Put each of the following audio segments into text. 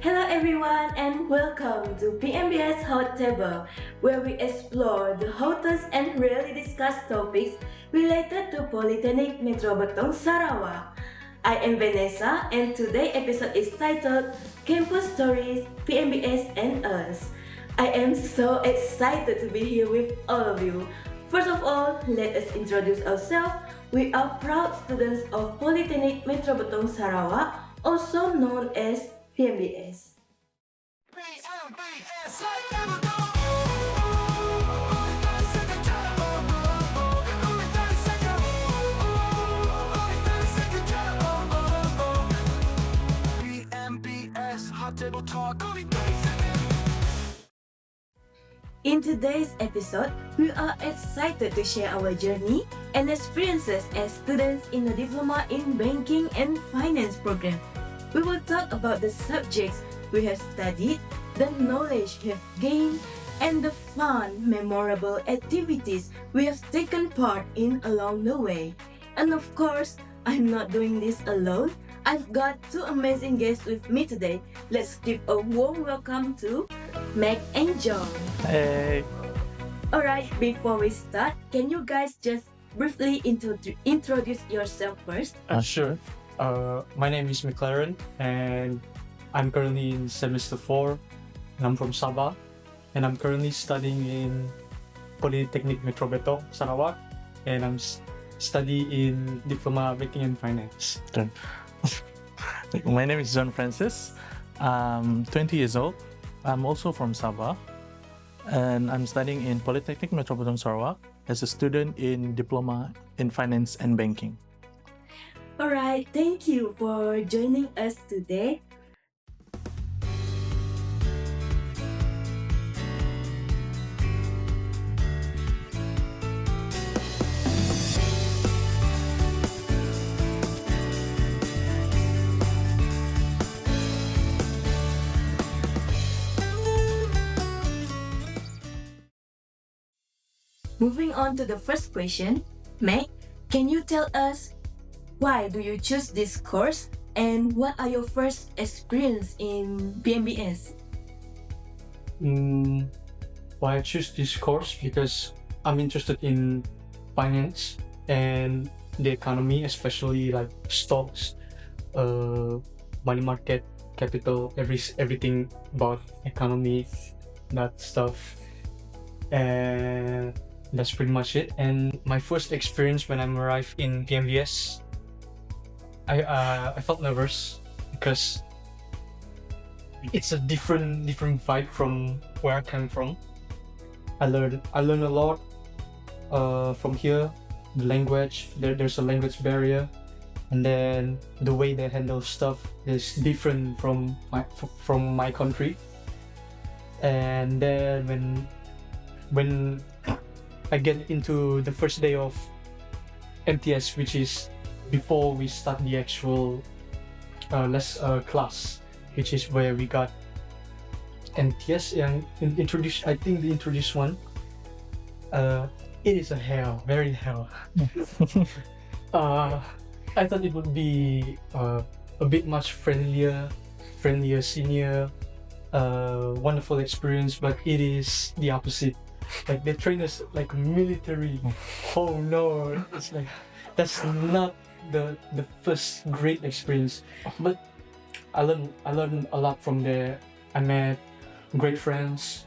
Hello everyone and welcome to PMBS Hot Table, where we explore the hottest and rarely discussed topics related to Polytechnic Metro Betong Sarawak. I am Vannesa and today's episode is titled Campus Stories, PMBS and Us. I am so excited to be here with all of you. First of all, let us introduce ourselves. We are proud students of Polytechnic Metro Betong Sarawak, also known as PMBS. PMBS Hot Table Talk. In today's episode, we are excited to share our journey and experiences as students in the Diploma in Banking and Finance program. We will talk about the subjects we have studied, the knowledge we have gained, and the fun, memorable activities we have taken part in along the way. And of course, I'm not doing this alone. I've got two amazing guests with me today. Let's give a warm welcome to Mac and Jhon. Hey. Alright, before we start, can you guys just briefly introduce yourself first? Sure. My name is McLaren and I'm currently in semester 4 and I'm from Sabah and I'm currently studying in Polytechnic Metro Betong, Sarawak, and I'm studying in Diploma Banking and Finance. My name is Jhon Francis. I'm 20 years old. I'm also from Sabah and I'm studying in Polytechnic Metro Betong Sarawak as a student in Diploma in Finance and Banking. Alright, thank you for joining us today. Moving on to the first question, Meg, can you tell us why do you choose this course and what are your first experience in PMBS? Why I choose this course? Because I'm interested in finance and the economy, especially like stocks, money market, capital, everything about economy, that stuff. And that's pretty much it. And my first experience when I arrived in PMBS, I felt nervous because it's a different vibe from where I came from. I learned a lot from here. The language, there's a language barrier, and then the way they handle stuff is different from my country. And then when I get into the first day of MTS, which is before we start the actual class, which is where we got MTS and introduced. I think the introduced one. It is a hell, very hell. I thought it would be a bit much friendlier, senior, wonderful experience, but it is the opposite. Like they train us like military. Oh no, it's like that's not the first great experience. But I learned a lot from there. I met great friends.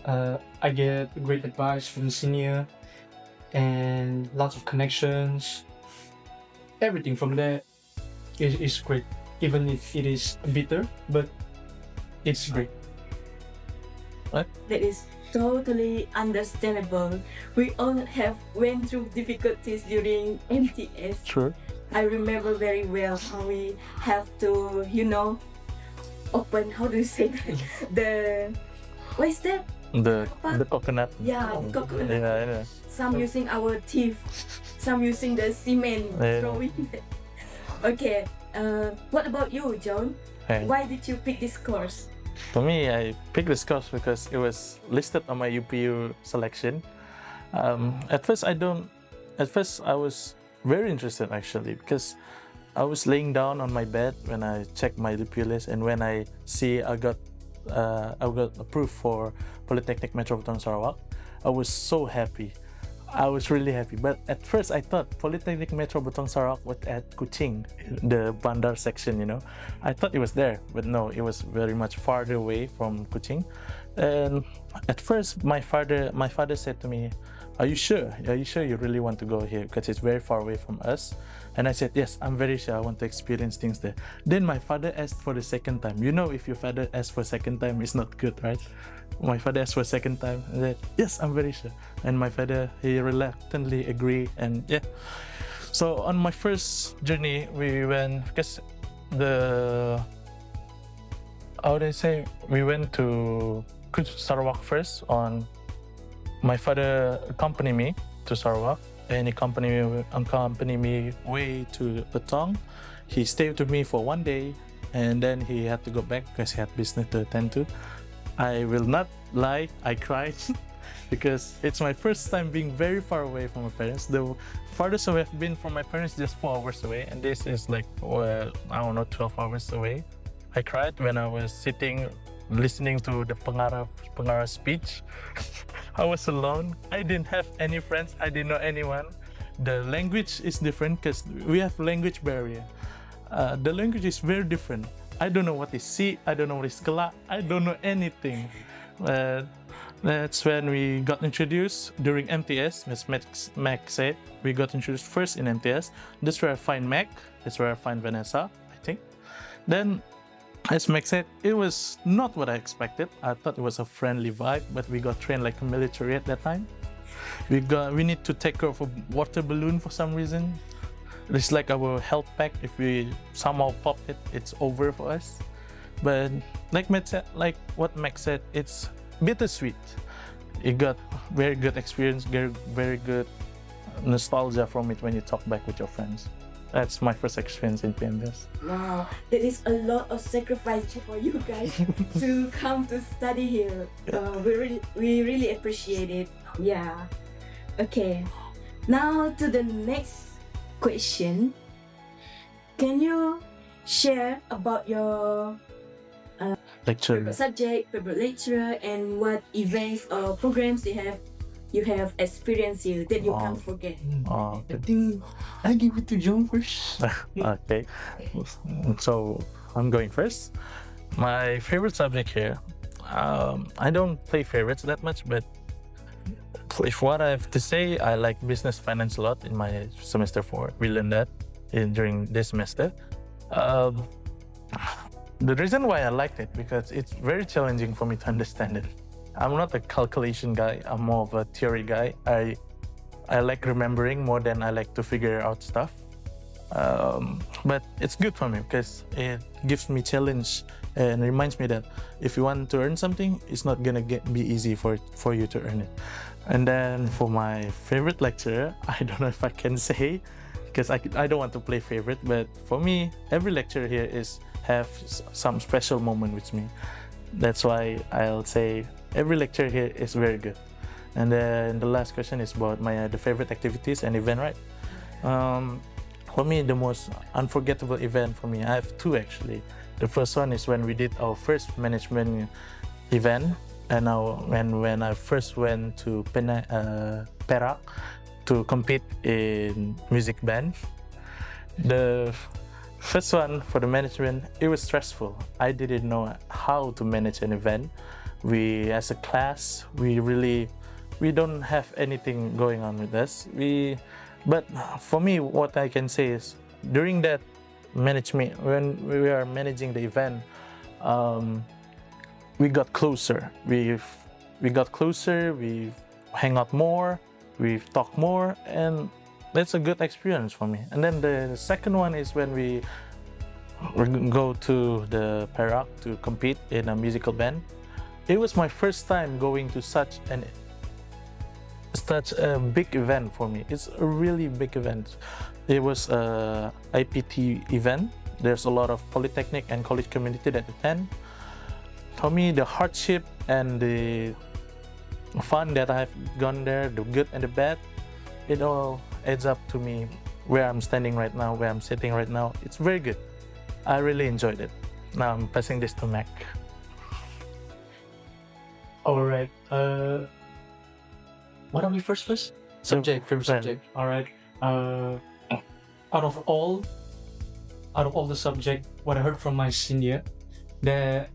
I get great advice from the senior and lots of connections. Everything from there is great, even if it is bitter, but it's great. That is totally understandable. We all have went through difficulties during MTS. Sure. I remember very well how we have to, open, how do you say that? What is that? The coconut. Yeah, the coconut. Yeah. Some using our teeth, some using the cement, Yeah. throwing it. Okay, what about you, Jhon? Hey. Why did you pick this course? For me, I picked this course because it was listed on my UPU selection. At first, I was very interested actually because I was laying down on my bed when I checked my LPU list, and when I see I got approved for Polytechnic Metropolitan Sarawak, I was so happy. I was really happy. But at first I thought Polytechnic Metropolitan Sarawak was at Kuching, the Bandar section, you know. I thought it was there, but no, it was very much farther away from Kuching. And at first my father said to me, are you sure? Are you sure you really want to go here? Because it's very far away from us. And I said, yes, I'm very sure I want to experience things there. Then my father asked for the second time. You know, if your father asks for a second time, it's not good, right? My father asked for a second time. I said, yes, I'm very sure. And my father, he reluctantly agreed. And yeah. So on my first journey, we went, because how would I say, we went to Sarawak first. My father accompanied me to Sarawak, and he accompanied me way to Patong. He stayed with me for 1 day, and then he had to go back because he had business to attend to. I will not lie, I cried because it's my first time being very far away from my parents. The farthest away I've been from my parents is just 4 hours away, and this is like, well, I don't know, 12 hours away. I cried when I was sitting listening to the pengarah speech. I was alone. I didn't have any friends. I didn't know anyone. The language is different because we have language barrier. The language is very different. I don't know what is si, I don't know what is kela, I don't know anything. That's when we got introduced during MTS, as Mac said. We got introduced first in MTS. That's where I find Mac, that's where I find Vannesa, I think. Then, as Mac said, it was not what I expected. I thought it was a friendly vibe, but we got trained like a military at that time. We need to take care of a water balloon for some reason. It's like our health pack. If we somehow pop it, it's over for us. But like what Mac said, it's bittersweet. You got very good experience, very good nostalgia from it when you talk back with your friends. That's my first experience in PMBS. Wow, there is a lot of sacrifice for you guys to come to study here. We really appreciate it. Yeah. Okay. Now to the next question. Can you share about your favorite subject, favorite lecturer, and what events or programs you have experienced here that you can't forget? I think I give it to Jhon first. Okay, so I'm going first. My favorite subject here, I don't play favorites that much, but if what I have to say, I like business finance a lot in my semester 4. We learned that during this semester. The reason why I liked it, because it's very challenging for me to understand it. I'm not a calculation guy, I'm more of a theory guy. I like remembering more than I like to figure out stuff. But it's good for me because it gives me challenge and reminds me that if you want to earn something, it's not gonna be easy for you to earn it. And then for my favorite lecturer, I don't know if I can say, because I don't want to play favorite, but for me, every lecturer here have some special moment with me. That's why I'll say every lecture here is very good. And then the last question is about the favorite activities and event, right? For me, the most unforgettable event for me, I have 2 actually. The first one is when we did our first management event, and when I first went to Perak to compete in music band. The first one for the management, it was stressful. I didn't know how to manage an event. We, as a class, we don't have anything going on with us. But for me, what I can say is, during that management, when we are managing the event, we got closer. We got closer. We hang out more. We talk more, and that's a good experience for me. And then the second one is when we go to the Perak to compete in a musical band. It was my first time going to such a big event for me. It's a really big event. It was a IPT event. There's a lot of polytechnic and college community that attend. For me, the hardship and the fun that I've gone there, the good and the bad, it all adds up to me where I'm standing right now, where I'm sitting right now. It's very good. I really enjoyed it. Now I'm passing this to Mac. All right. What are we first? Subject, favorite subject. All right. Out of all the subject, what I heard from my senior, they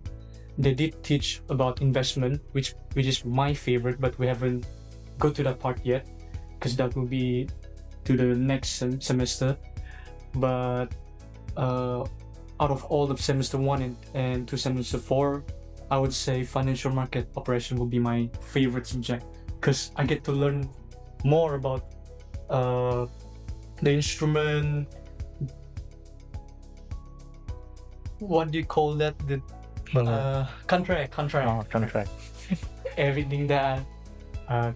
did teach about investment, which is my favorite, but we haven't go to that part yet, because that will be to the next semester. But out of all of semester 1 and to semester 4, I would say financial market operation will be my favorite subject, because I get to learn more about the instrument. What do you call that? The contract. Oh, contract. Everything that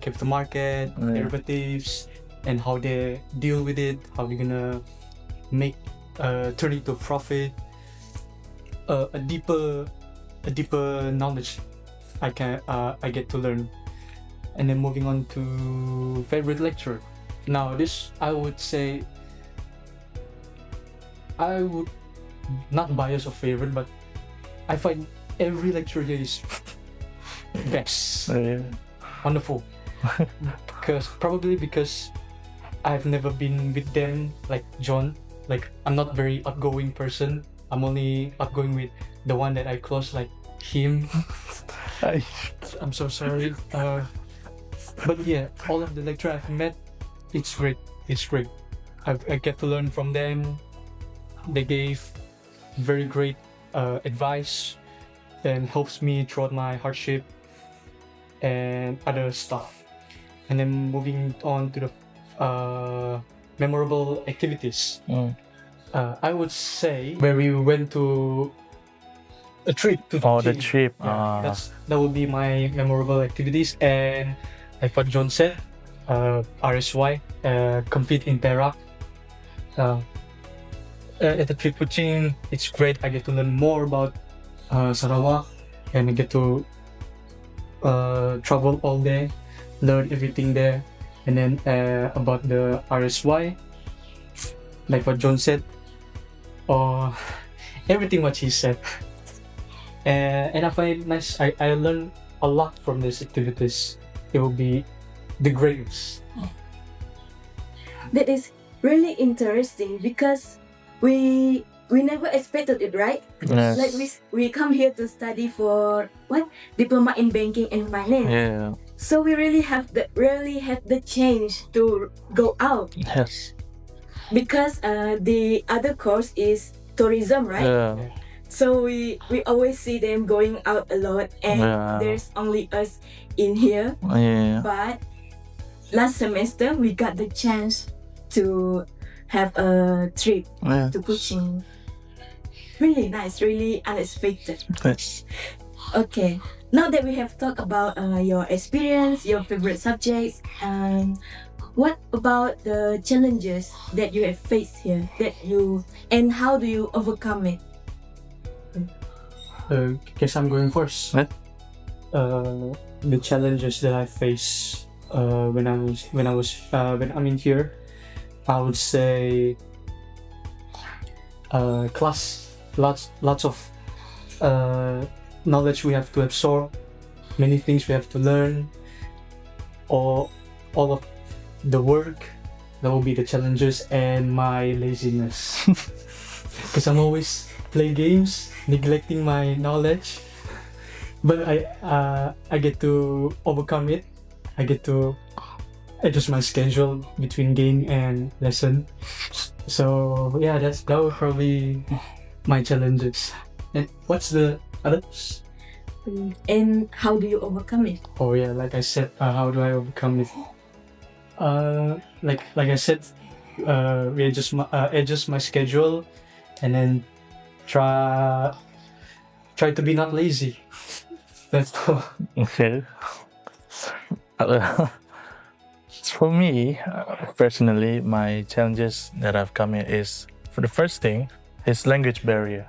capital market, derivatives, and how they deal with it, how they're gonna make turn it to profit. A deeper knowledge I get to learn. And then moving on to favorite lecture. Now this, I would say, I would not bias or favorite, but I find every lecture here is best. Wonderful. Because I've never been with them like Jhon. Like, I'm not very outgoing person. I'm only outgoing with the one that I close, like him. I'm so sorry. But yeah, all of the lecturer I've met, it's great. I get to learn from them. They gave very great advice and helps me throughout my hardship and other stuff. And then moving on to the memorable activities. I would say where we went to a trip to the trip. Yeah, that would be my memorable activities. And like what Jhon said, RSY, compete in Perak. At the trip to Kuching, it's great. I get to learn more about Sarawak, and I get to travel all day, learn everything there. And then about the RSY, like what Jhon said, or everything what he said. And I find it nice. I learn a lot from these activities. It will be the greatest. That is really interesting because we never expected it, right? Yes. Like we come here to study for what? Diploma in banking and finance. Yeah. So we really have the chance to go out. Yes. Because the other course is tourism, right? Yeah. So we always see them going out a lot, and there's only us in here. Yeah. But last semester we got the chance to have a trip to Kuching. Really nice, really unexpected. Yes. Okay, now that we have talked about your experience, your favorite subjects, what about the challenges that you have faced here and how do you overcome it? Guess I'm going first. The challenges that I face when I'm in here, I would say class, lots of knowledge we have to absorb, many things we have to learn, or all of the work. That will be the challenges, and my laziness, because I'm always play games, neglecting my knowledge. But I get to overcome it. I get to adjust my schedule between game and lesson. So yeah, that would probably my challenges. And what's the others? And how do you overcome it? Oh yeah, like I said, how do I overcome it? Like I said, we adjust my schedule, and then try to be not lazy. That's all. Okay. For me, personally, my challenges that I've come in is, for the first thing, is language barrier.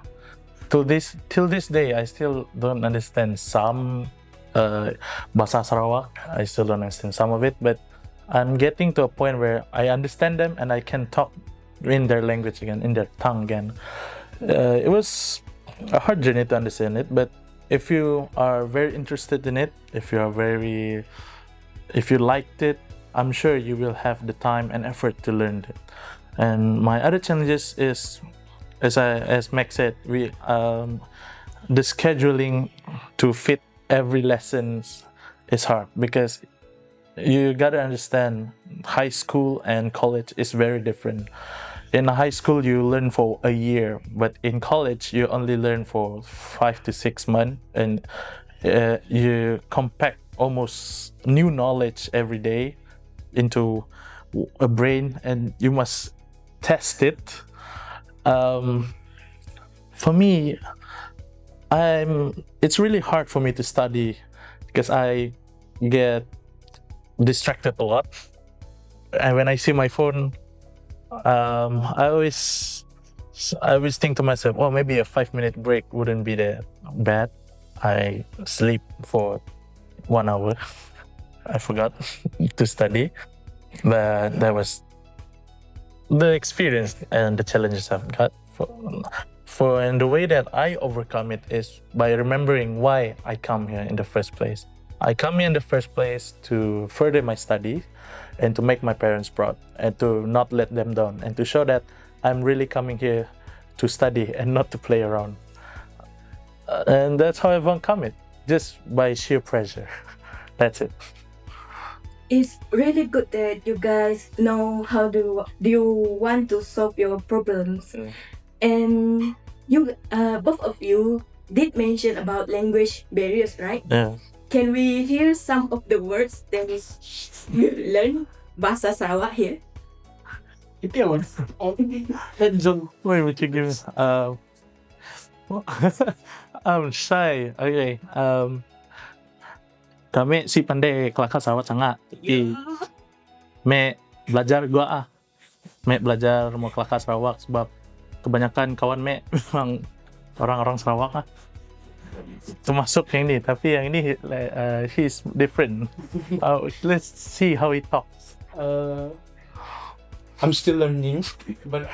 Till this day, I still don't understand some Bahasa Sarawak. I still don't understand some of it, but I'm getting to a point where I understand them and I can talk in their language again, in their tongue again. It was a hard journey to understand it, but if you are very interested in it, if you liked it, I'm sure you will have the time and effort to learn it. And my other challenges is, as Max said, the scheduling to fit every lesson is hard, because you gotta understand high school and college is very different. In high school you learn for a year, but in college you only learn for 5 to 6 months, and you compact almost new knowledge every day into a brain, and you must test it. For me, it's really hard for me to study because I get distracted a lot, and when I see my phone, I always think to myself, oh, maybe a 5-minute break wouldn't be that bad. I sleep for 1 hour. I forgot to study, but that was the experience and the challenges I've got. And the way that I overcome it is by remembering why I come here in the first place. I come here in the first place to further my study and to make my parents proud and to not let them down and to show that I'm really coming here to study and not to play around. And that's how I've overcome it, just by sheer pressure. That's it. It's really good that you guys know how do you want to solve your problems. And you both of you did mention about language barriers, right? Yeah. Can we hear some of the words that you learn bahasa Sarawak here? Itu yang mana? Jhon. Wait, would you give me? I'm shy. Okay. Kami si pandai kelakar Sarawak sangat. Tapi me belajar gua me belajar mau kelakar Sarawak sebab kebanyakan kawan me memang orang-orang Sarawak termasuk yang ni, tapi yang ini he's different. Let's see how he talks. I'm still learning, but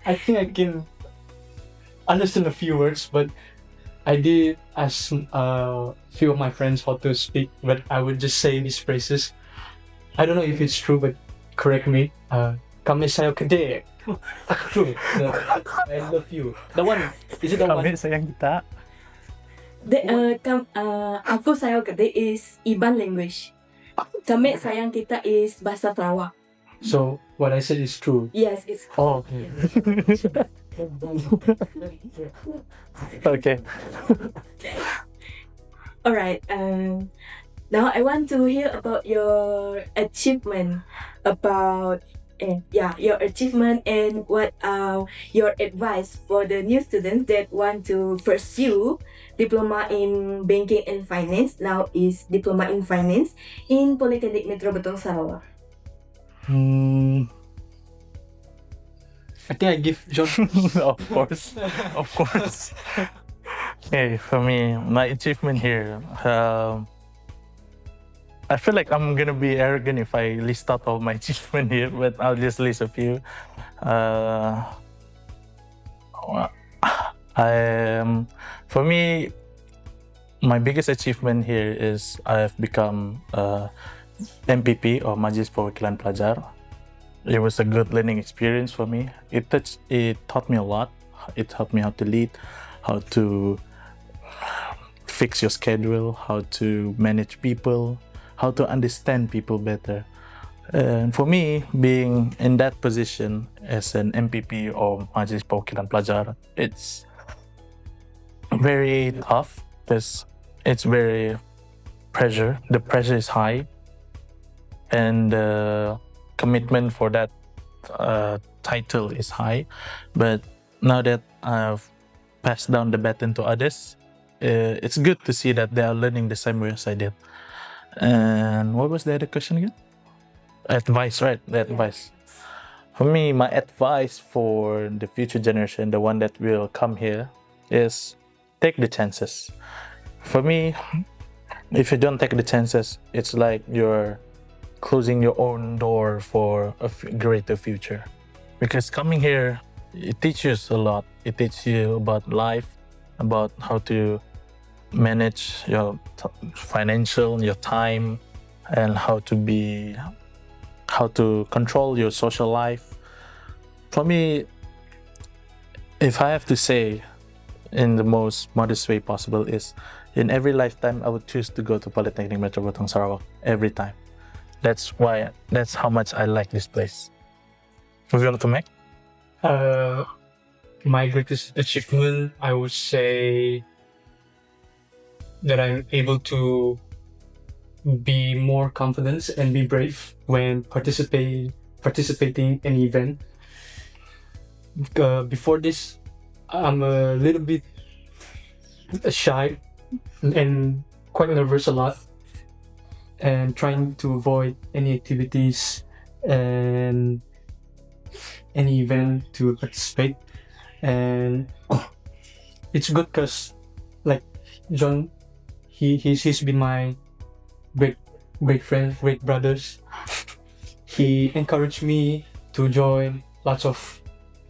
I think I can understand a few words, but I did ask a few of my friends how to speak, but I would just say these phrases. I don't know if it's true, but correct me. Kami sayo kede. I love you. The one, is it the one? Kami sayang kita. Aku sayang kede is Iban language. Kami sayang kita is bahasa Sarawak. So what I said is true. Yes, it's. Oh, okay. Okay. Alright. Now I want to hear about your achievement. Your achievement and what your advice for the new students that want to pursue diploma in banking and finance. Now is diploma in finance in Polytechnic Metro Betong Sarawak. I think I give Jhon. Of course. Okay, for me, my achievement here, I feel like I'm gonna be arrogant if I list out all my achievement here, but I'll just list a few. For me, my biggest achievement here is I have become MPP or Majlis Perwakilan Pelajar. It was a good learning experience for me. It taught me a lot. It taught me how to lead, how to fix your schedule, how to manage people, how to understand people better. And for me, being in that position as an MPP or Majlis Perwakilan Pelajar, it's very tough because it's very pressure. The pressure is high, and the commitment for that title is high. But now that I've passed down the baton to others, it's good to see that they are learning the same way as I did. And what was the other question again? Advice, right? The advice. For me, my advice for the future generation, the one that will come here, is take the chances. For me, if you don't take the chances, it's like you're closing your own door for a greater future. because coming here, it teaches a lot. It teaches you about life, about how to manage your financial, your time, and how to control your social life. For me, if I have to say in the most modest way possible, is in every lifetime I would choose to go to Polytechnic Metropolitan Sarawak every time. That's how much I like this place. Moving on to Mac. My greatest achievement, I would say that I'm able to be more confident and be brave when participating in an event. Before this, I'm a little bit shy and quite nervous a lot, and trying to avoid any activities and any event to participate. And it's good because, like Jhon, he's been my great friend, great brothers. He encouraged me to join lots of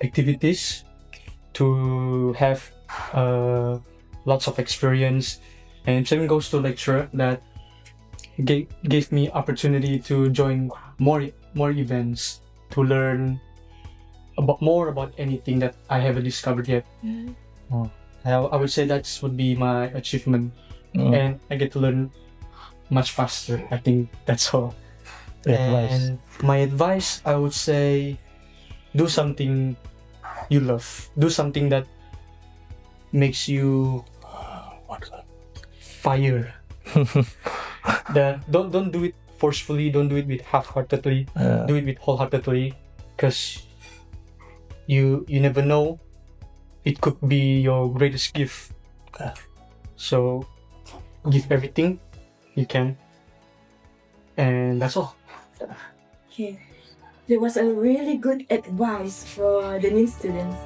activities, to have lots of experience, and same goes to lecturer that gave me opportunity to join more events, to learn more about anything that I haven't discovered yet. I would say that would be my achievement, and I get to learn much faster. I think that's all. And my advice, I would say, do something you love. Do something that makes you fire. Don't do it forcefully. Don't do it with half-heartedly. Do it with wholeheartedly, because you never know. It could be your greatest gift. So give everything you can, and that's all. Okay, that was a really good advice for the new students.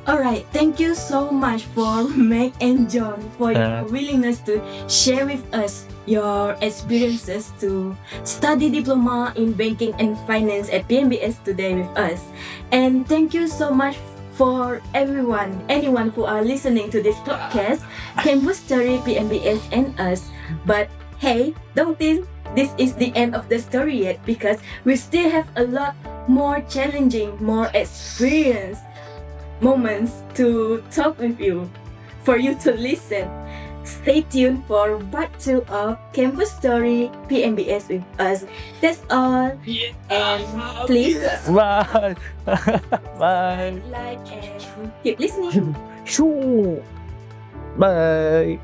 Alright, thank you so much for Meg and Jhon for your willingness to share with us your experiences to study diploma in banking and finance at PMBS today with us. And thank you so much for anyone who are listening to this podcast, Campus Story, PMBS and us. But hey, don't think this is the end of the story yet, because we still have a lot more challenging, more experience moments to talk with you, for you to listen. Stay tuned for part 2 of Campus Story PMBS with us. That's all. And please Bye. Bye. like and keep listening. Bye.